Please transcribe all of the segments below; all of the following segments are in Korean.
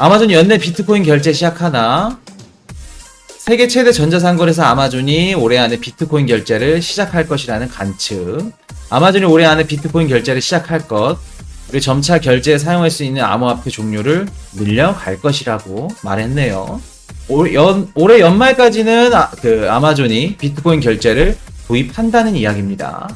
아마존이 연내 비트코인 결제 시작하나? 세계 최대 전자상거래사 아마존이 올해 안에 비트코인 결제를 시작할 것이라는 관측. 아마존이 올해 안에 비트코인 결제를 시작할 것, 그리고 점차 결제에 사용할 수 있는 암호화폐 종류를 늘려갈 것이라고 말했네요. 올해 연말까지는 아마존이 비트코인 결제를 도입한다는 이야기입니다.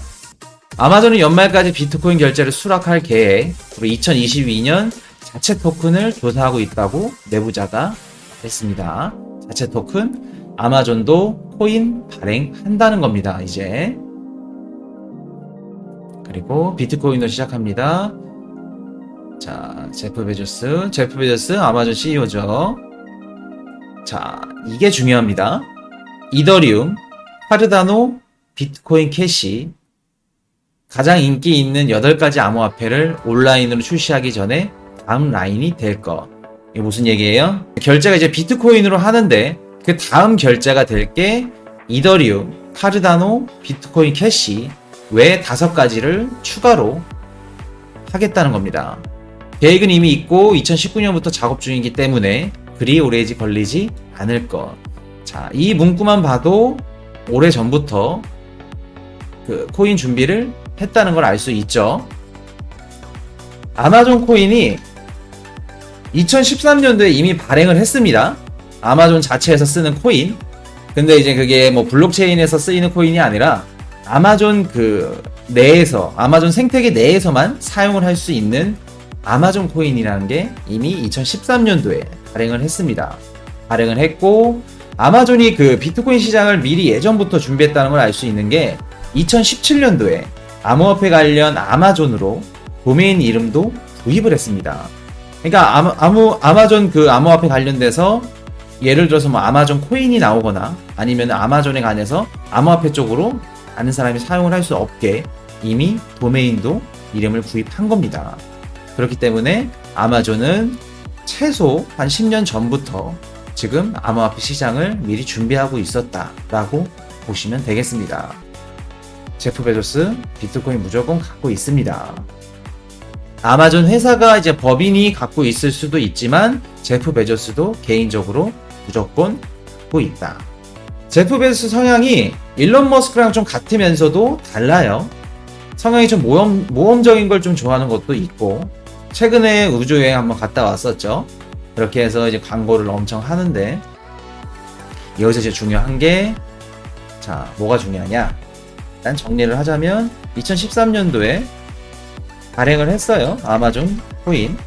아마존은 연말까지 비트코인 결제를 수락할 계획, 그리고 2022년 자체 토큰을 조사하고 있다고 내부자가 했습니다. 자체 토큰, 아마존도 코인 발행한다는 겁니다, 이제. 그리고 비트코인도 시작합니다. 자, 제프 베조스, 아마존 CEO죠. 자, 이게 중요합니다. 이더리움, 카르다노, 비트코인 캐시, 가장 인기 있는 8가지 암호화폐를 온라인으로 출시하기 전에 다음 라인이 될 것. 이게 무슨 얘기예요? 결제가 이제 비트코인으로 하는데 그 다음 결제가 될 게 이더리움, 카르다노, 비트코인 캐시 외 5가지를 추가로 하겠다는 겁니다. 계획은 이미 있고 2019년부터 작업 중이기 때문에 그리 오래 걸리지 않을 것. 자, 이 문구만 봐도 오래 전부터 그 코인 준비를 했다는 걸 알 수 있죠. 아마존 코인이 2013년도에 이미 발행을 했습니다. 아마존 자체에서 쓰는 코인. 근데 이제 그게 뭐 블록체인에서 쓰이는 코인이 아니라 아마존 내에서, 아마존 생태계 내에서만 사용을 할 수 있는 아마존 코인이라는 게 이미 2013년도에 발행을 했습니다. 발행을 했고, 아마존이 그 비트코인 시장을 미리 예전부터 준비했다는 걸 알 수 있는 게 2017년도에 암호화폐 관련 아마존으로 도메인 이름도 구입을 했습니다. 그러니까 아마존 암호화폐 관련돼서 예를 들어서 뭐 아마존 코인이 나오거나 아니면 아마존에 관해서 암호화폐 쪽으로 아는 사람이 사용을 할 수 없게 이미 도메인도 이름을 구입한 겁니다. 그렇기 때문에 아마존은 최소 한 10년 전부터 지금 암호화폐 시장을 미리 준비하고 있었다라고 보시면 되겠습니다. 제프 베조스 비트코인 무조건 갖고 있습니다. 아마존 회사가 이제 법인이 갖고 있을 수도 있지만 제프 베조스도 개인적으로 무조건 갖고 있다. 제프 베조스 성향이 일론 머스크랑 좀 같으면서도 달라요. 성향이 좀 모험적인 걸 좀 좋아하는 것도 있고, 최근에 우주여행 한번 갔다 왔었죠. 그렇게 해서 이제 광고를 엄청 하는데, 여기서 이제 중요한 게, 자, 뭐가 중요하냐? 일단 정리를 하자면 2013년도에 발행을 했어요. 아마존 코인.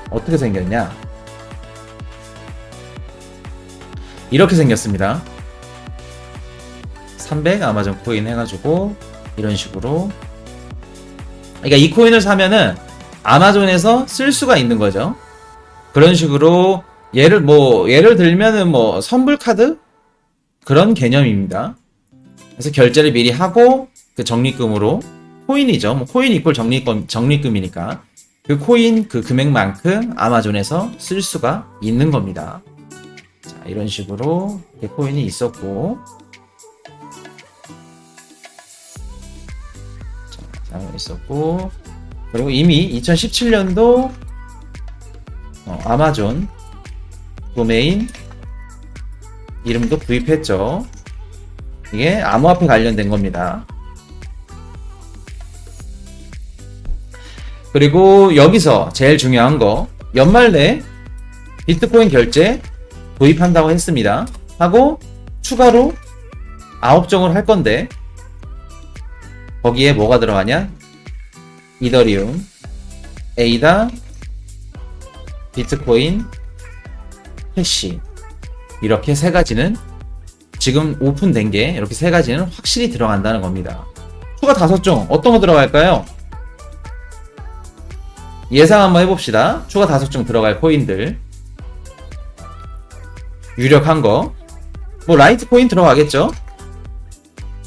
어떻게 생겼냐? 이렇게 생겼습니다. 300 아마존 코인 해가지고 이런 식으로. 그러니까 이 코인을 사면은 아마존에서 쓸 수가 있는 거죠. 그런 식으로 예를 들면은 뭐 선불 카드 그런 개념입니다. 그래서 결제를 미리 하고 그 적립금으로, 코인이죠. 뭐 코인 이꼴 적립금이니까 그 코인 그 금액만큼 아마존에서 쓸 수가 있는 겁니다. 자, 이런 식으로 코인이 있었고, 자, 있었고, 그리고 이미 2017년도 아마존 도메인 이름도 구입했죠. 이게 암호화폐 관련된 겁니다. 그리고 여기서 제일 중요한 거, 연말 내 비트코인 결제 도입한다고 했습니다. 하고 추가로 9종을 할 건데, 거기에 뭐가 들어가냐? 이더리움, 에이다, 비트코인, 캐시, 이렇게 3가지는 지금 오픈된 게 이렇게 3가지는 확실히 들어간다는 겁니다. 추가 5종 어떤 거 들어갈까요? 예상 한번 해봅시다. 추가 5종 들어갈 코인들. 유력한 거, 뭐 라이트코인 들어가겠죠.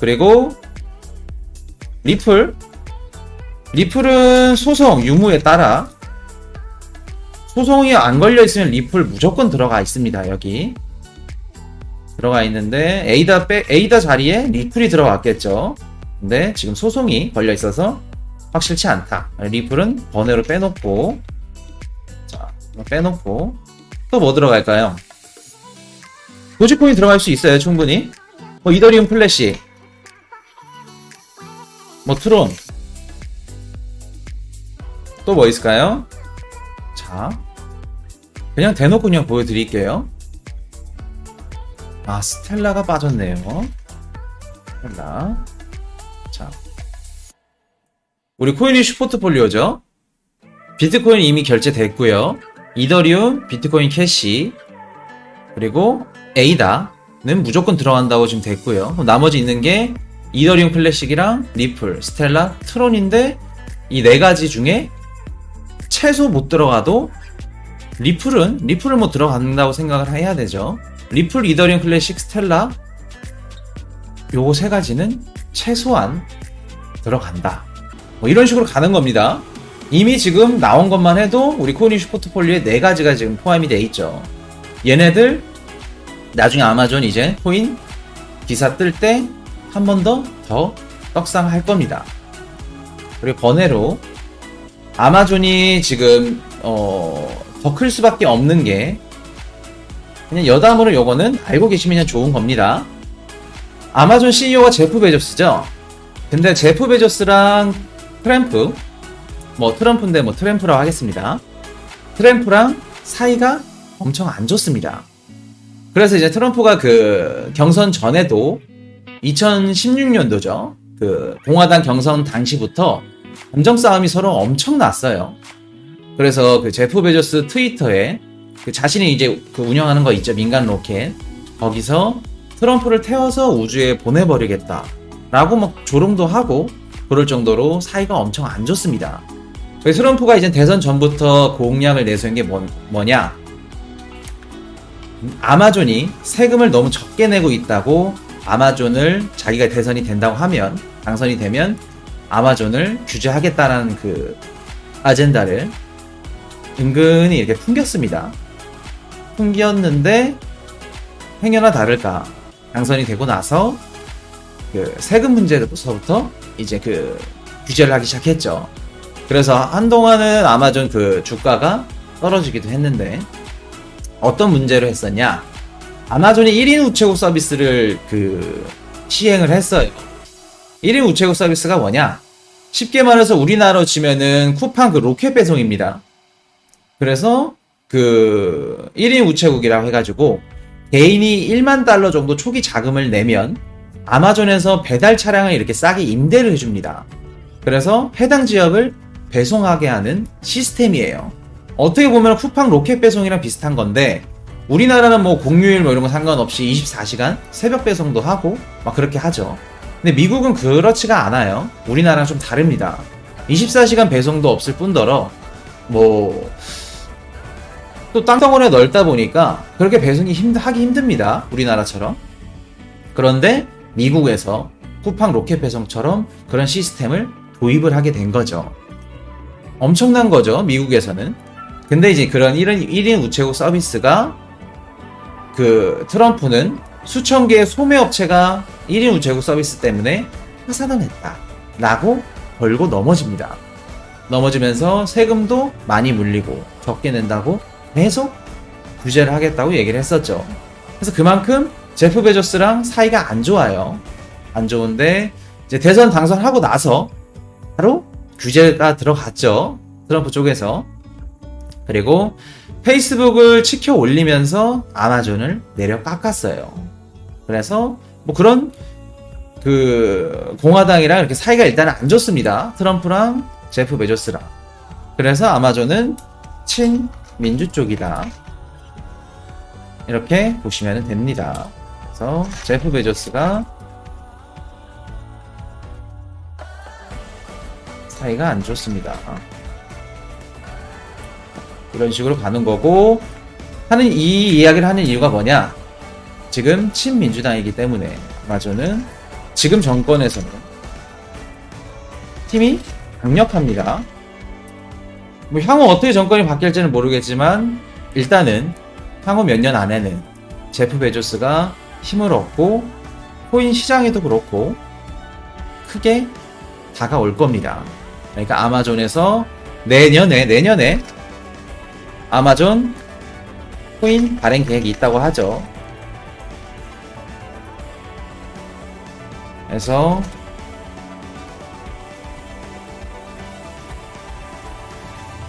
그리고 리플은 소송 유무에 따라, 소송이 안 걸려있으면 리플 무조건 들어가 있습니다. 여기 들어가 있는데 에이다 자리에 리플이 들어갔겠죠. 근데 지금 소송이 걸려있어서 확실치 않다. 리플은 번외로 빼놓고, 자, 빼놓고, 또 뭐 들어갈까요? 도지코인 들어갈 수 있어요, 충분히. 뭐, 이더리움 플래시, 뭐, 트론, 또 뭐 있을까요? 자, 그냥 대놓고 그냥 보여드릴게요. 아, 스텔라가 빠졌네요. 스텔라. 자, 우리 코인이슈 포트폴리오죠. 비트코인 이미 결제됐고요. 이더리움, 비트코인 캐시, 그리고 에이다는 무조건 들어간다고 지금 됐고요. 그럼 나머지 있는 게 이더리움 클래식이랑 리플, 스텔라, 트론인데 이 네 가지 중에 최소 못 들어가도 리플을 뭐 들어간다고 생각을 해야 되죠. 리플, 이더리움 클래식, 스텔라 요거 세 가지는 최소한 들어간다. 뭐 이런 식으로 가는 겁니다. 이미 지금 나온 것만 해도 우리 코인이슈 포트폴리오에 네 가지가 지금 포함이 돼 있죠. 얘네들 나중에 아마존 이제 코인 기사 뜰 때 한 번 더 떡상할 겁니다. 그리고 번외로 아마존이 지금 더 클 수밖에 없는 게 그냥 여담으로 요거는 알고 계시면 좋은 겁니다. 아마존 CEO가 제프 베조스죠. 근데 제프 베조스랑 트램프, 뭐 트럼프인데 뭐 트램프라고 하겠습니다. 트램프랑 사이가 엄청 안 좋습니다. 그래서 이제 트럼프가 그 경선 전에도 2016년도죠. 그 공화당 경선 당시부터 감정 싸움이 서로 엄청 났어요. 그래서 그 제프 베조스 트위터에 그 자신이 이제 그 운영하는 거 있죠. 민간 로켓. 거기서 트럼프를 태워서 우주에 보내버리겠다. 라고 막 조롱도 하고 그럴 정도로 사이가 엄청 안 좋습니다. 그래서 트럼프가 이제 대선 전부터 공약을 내세운 게 뭐냐? 아마존이 세금을 너무 적게 내고 있다고 아마존을 자기가 대선이 된다고 하면 당선이 되면 아마존을 규제하겠다라는 그 아젠다를 은근히 이렇게 풍겼습니다. 풍겼는데 행여나 다를까 당선이 되고 나서 그 세금 문제부터 이제 그 규제를 하기 시작했죠. 그래서 한동안은 아마존 그 주가가 떨어지기도 했는데 어떤 문제로 했었냐? 아마존이 1인 우체국 서비스를 그 시행을 했어요. 1인 우체국 서비스가 뭐냐? 쉽게 말해서 우리나라로 치면은 쿠팡 그 로켓 배송입니다. 그래서 그 1인 우체국이라고 해가지고 개인이 1만 달러 정도 초기 자금을 내면 아마존에서 배달 차량을 이렇게 싸게 임대를 해줍니다. 그래서 해당 지역을 배송하게 하는 시스템이에요. 어떻게 보면 쿠팡 로켓 배송이랑 비슷한 건데 우리나라는 뭐 공휴일 뭐 이런 거 상관없이 24시간 새벽 배송도 하고 막 그렇게 하죠. 근데 미국은 그렇지가 않아요. 우리나라랑 좀 다릅니다. 24시간 배송도 없을 뿐더러 뭐 또 땅덩어리가 넓다 보니까 그렇게 배송이 하기 힘듭니다. 우리나라처럼. 그런데 미국에서 쿠팡 로켓 배송처럼 그런 시스템을 도입을 하게 된 거죠. 엄청난 거죠, 미국에서는. 근데 이제 그런 1인 우체국 서비스가 그 트럼프는 수천 개의 소매업체가 1인 우체국 서비스 때문에 파산을 했다 라고 걸고 넘어집니다. 넘어지면서 세금도 많이 물리고 적게 낸다고 계속 규제를 하겠다고 얘기를 했었죠. 그래서 그만큼 제프 베조스랑 사이가 안 좋아요. 안 좋은데 이제 대선 당선하고 나서 바로 규제가 들어갔죠. 트럼프 쪽에서. 그리고 페이스북을 치켜 올리면서 아마존을 내려 깎았어요. 그래서 뭐 그런 그 공화당이랑 이렇게 사이가 일단은 안 좋습니다. 트럼프랑 제프 베조스랑. 그래서 아마존은 친민주 쪽이다. 이렇게 보시면 됩니다. 그래서 제프 베조스가 사이가 안 좋습니다. 이런 식으로 가는 거고 이 이야기를 하는 이유가 뭐냐? 지금 친민주당이기 때문에 아마존은 지금 정권에서는 팀이 강력합니다. 뭐 향후 어떻게 정권이 바뀔지는 모르겠지만 일단은 향후 몇 년 안에는 제프 베조스가 힘을 얻고 코인 시장에도 그렇고 크게 다가올 겁니다. 그러니까 아마존에서 내년에 아마존 코인 발행 계획이 있다고 하죠. 그래서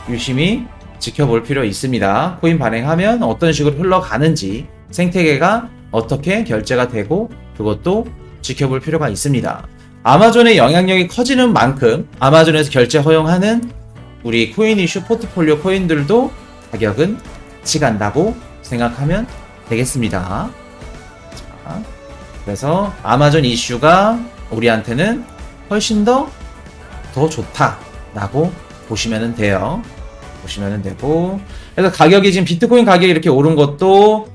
유심히 지켜볼 필요 있습니다. 코인 발행하면 어떤 식으로 흘러가는지, 생태계가 어떻게 결제가 되고 그것도 지켜볼 필요가 있습니다. 아마존의 영향력이 커지는 만큼 아마존에서 결제 허용하는 우리 코인 이슈 포트폴리오 코인들도 가격은 같이 간다고 생각하면 되겠습니다. 자, 그래서 아마존 이슈가 우리한테는 훨씬 더 좋다라고 보시면 돼요. 보시면 되고, 그래서 가격이 지금 비트코인 가격이 이렇게 오른 것도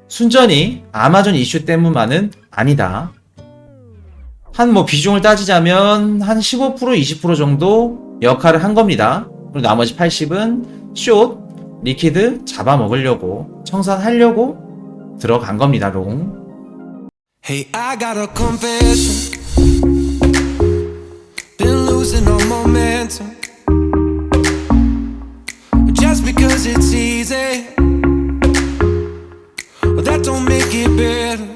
순전히 아마존 이슈 때문만은 아니다. 한 뭐 비중을 따지자면 한 15% 20% 정도 역할을 한 겁니다. 그리고 나머지 80은 숏, 리퀴드 잡아먹으려고, 청산하려고 들어간 겁니다. 롱. Hey, I got a confession. Been losing all momentum. Just because it's easy, that don't make it better.